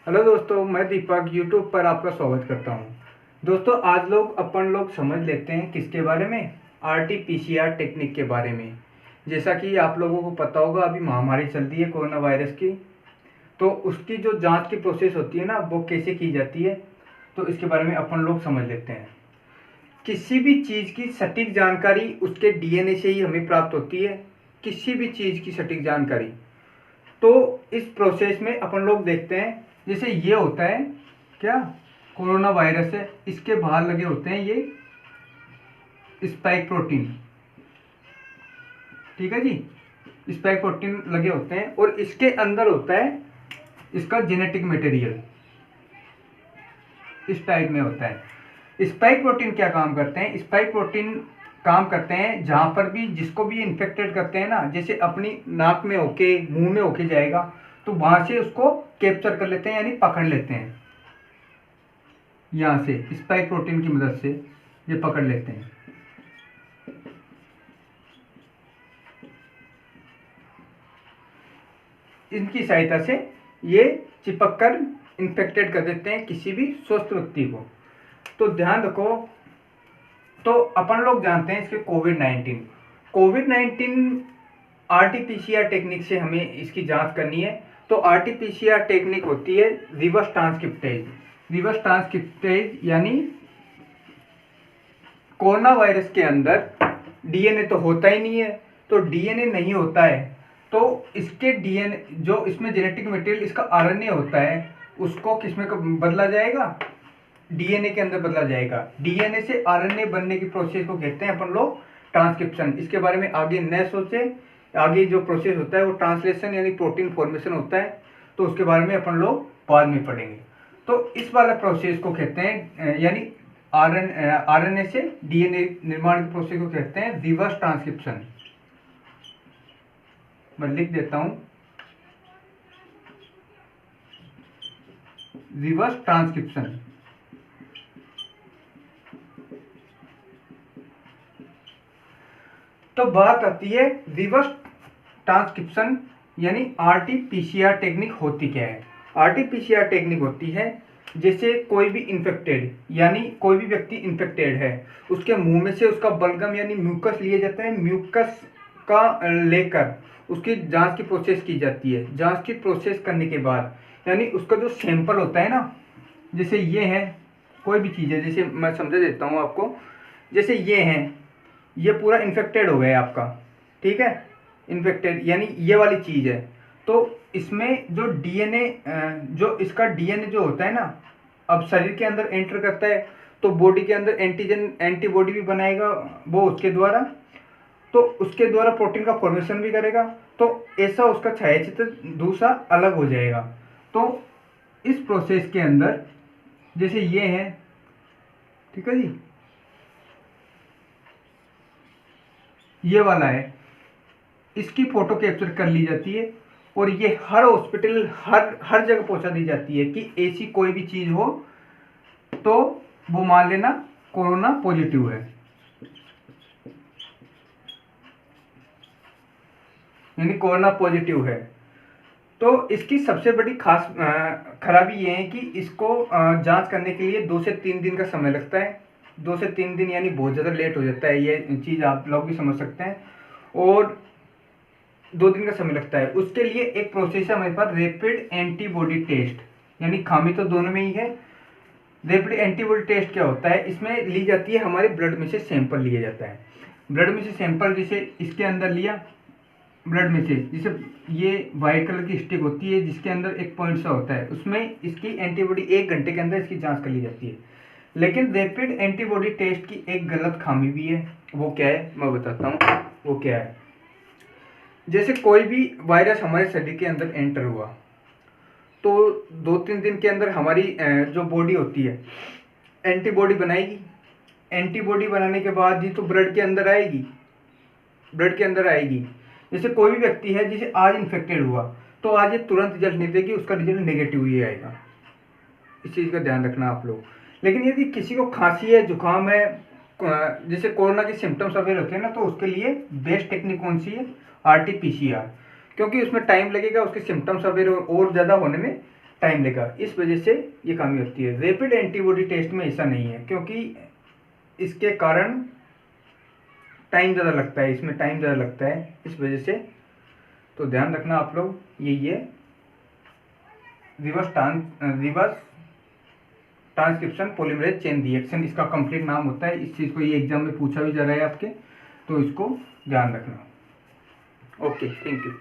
Hello दोस्तों, मैं दीपक YouTube पर आपका स्वागत करता हूं। दोस्तों, आज अपन लोग समझ लेते हैं किसके बारे में। आरटी पीसीआर टेक्निक के बारे में। जैसा कि आप लोगों को पता होगा, अभी महामारी चल रही है कोरोना वायरस की। तो उसकी जो जांच की प्रोसेस होती है ना, वो कैसे की जाती है, तो इसके बारे में अपन लोग समझ लेते हैं। किसी भी चीज़ की सटीक जानकारी उसके डीएनए से ही हमें प्राप्त होती है। किसी भी चीज़ की सटीक जानकारी। तो इस प्रोसेस में अपन लोग देखते हैं, जैसे ये होता है क्या, कोरोना वायरस है, इसके बाहर लगे होते हैं ये स्पाइक प्रोटीन। ठीक है जी, स्पाइक प्रोटीन लगे होते हैं और इसके अंदर होता है इसका जेनेटिक मटेरियल। इस टाइप में होता है। स्पाइक प्रोटीन क्या काम करते हैं? स्पाइक प्रोटीन काम करते हैं जहां पर भी जिसको भी इन्फेक्टेड करते हैं ना, जैसे अपनी नाक में होके मुंह में होके जाएगा, तो वहां से उसको कैप्चर कर लेते हैं, यानी पकड़ लेते हैं। यहाँ से स्पाइक प्रोटीन की मदद से ये पकड़ लेते हैं। इनकी सहायता से ये चिपक कर इन्फेक्टेड कर देते हैं किसी भी स्वस्थ व्यक्ति को। तो ध्यान रखो। तो अपन लोग जानते हैं इसके कोविड-19 आरटीपीसीआर टेक्निक से हमें इसकी जांच करनी है। तो आरटीपीसीआर टेक्निक होती है रिवर्स ट्रांसक्रिप्टेज। रिवर्स ट्रांसक्रिप्टेज यानी कोरोना वायरस के अंदर डीएनए तो होता ही नहीं है। तो डीएनए नहीं होता है तो इसके डीएनए जो इसमें जेनेटिक मटेरियल इसका आरएनए होता है, उसको किसमें बदला जाएगा? डीएनए के अंदर बदला जाएगा। डीएनए से आरएनए बनने की प्रोसेस को कहते हैं अपन लोग ट्रांसक्रिप्शन। इसके बारे में आगे न सोचे। आगे जो प्रोसेस होता है वो ट्रांसलेशन यानी प्रोटीन फॉर्मेशन होता है, तो उसके बारे में अपन लोग बाद में पढ़ेंगे। तो इस वाला प्रोसेस को कहते हैं, यानी आरएनए से डीएनए निर्माण की प्रोसेस को कहते हैं रिवर्स ट्रांसक्रिप्शन। मैं लिख देता हूं, रिवर्स ट्रांसक्रिप्शन। तो बात आती है रिवर्स ट्रांसक्रिप्शन यानी आरटीपीसीआर टेक्निक होती क्या है? आरटीपीसीआर टेक्निक होती है जैसे कोई भी इन्फेक्टेड यानी कोई भी व्यक्ति इन्फेक्टेड है, उसके मुंह में से उसका बलगम यानी म्यूकस लिया जाता है। म्यूकस का लेकर उसकी जांच की प्रोसेस की जाती है। जांच की प्रोसेस करने के बाद यानी उसका जो सैंपल होता है ना, जैसे ये है कोई भी चीज़ है, जैसे मैं समझा देता हूँ आपको। जैसे ये है, ये पूरा इन्फेक्टेड हो गया आपका, ठीक है, इन्फेक्टेड यानी ये वाली चीज़ है। तो इसमें जो डीएनए जो इसका डीएनए जो होता है ना, अब शरीर के अंदर एंटर करता है तो बॉडी के अंदर एंटीजन एंटीबॉडी भी बनाएगा वो उसके द्वारा। तो उसके द्वारा प्रोटीन का फॉर्मेशन भी करेगा, तो ऐसा उसका छायाचित्र दूसरा अलग हो जाएगा। तो इस प्रोसेस के अंदर जैसे ये है, ठीक है जी, ये वाला है, इसकी फोटो कैप्चर कर ली जाती है और ये हर हॉस्पिटल हर जगह पहुंचा दी जाती है कि ऐसी कोई भी चीज़ हो तो वो मान लेना कोरोना पॉजिटिव है, यानी कोरोना पॉजिटिव है। तो इसकी सबसे बड़ी खास खराबी ये है कि इसको जांच करने के लिए 2 से 3 दिन का समय लगता है। 2 से 3 दिन यानी बहुत ज़्यादा लेट हो जाता है, ये चीज़ आप लोग भी समझ सकते हैं। और 2 दिन का समय लगता है। उसके लिए एक प्रोसेस है हमारे पास, रैपिड एंटीबॉडी टेस्ट, यानी खामी तो दोनों में ही है। रैपिड एंटीबॉडी टेस्ट क्या होता है? इसमें ली जाती है हमारे ब्लड में से सैंपल लिया जाता है। ब्लड में से सैंपल जैसे इसके अंदर लिया, ब्लड में से जैसे ये वाइट कलर की स्टिक होती है जिसके अंदर एक पॉइंट सा होता है, उसमें इसकी एंटीबॉडी 1 घंटे के अंदर इसकी जांच कर ली जाती है। लेकिन रैपिड एंटीबॉडी टेस्ट की एक गलत खामी भी है। वो क्या है मैं बताता हूँ, वो क्या है। जैसे कोई भी वायरस हमारे शरीर के अंदर एंटर हुआ तो 2-3 दिन के अंदर हमारी जो बॉडी होती है एंटीबॉडी बनाएगी। एंटीबॉडी बनाने के बाद ही तो ब्लड के अंदर आएगी, ब्लड के अंदर आएगी। जैसे कोई भी व्यक्ति है जिसे आज इन्फेक्टेड हुआ तो आज ये तुरंत रिजल्ट नहीं देगी, उसका रिजल्ट नेगेटिव ही आएगा। इस चीज़ का ध्यान रखना आप लोग। लेकिन यदि किसी को खांसी है, जुकाम है, जैसे कोरोना के सिम्टम्स अवेयर होते हैं ना, तो उसके लिए बेस्ट टेक्निक कौन सी है? आरटीपीसीआर। क्योंकि उसमें टाइम लगेगा, उसके सिम्टम्स अवेयर और ज़्यादा होने में टाइम लेगा, इस वजह से ये खामी होती है। रैपिड एंटीबॉडी टेस्ट में ऐसा नहीं है, क्योंकि इसके कारण टाइम ज़्यादा लगता है, इसमें टाइम ज़्यादा लगता है, इस वजह से तो ध्यान रखना आप लोग। ये reverse transcription polymerase chain reaction इसका कंप्लीट नाम होता है। इस चीज़ को ये एग्जाम में पूछा भी जा रहा है आपके, तो इसको ध्यान रखना। Okay, thank you.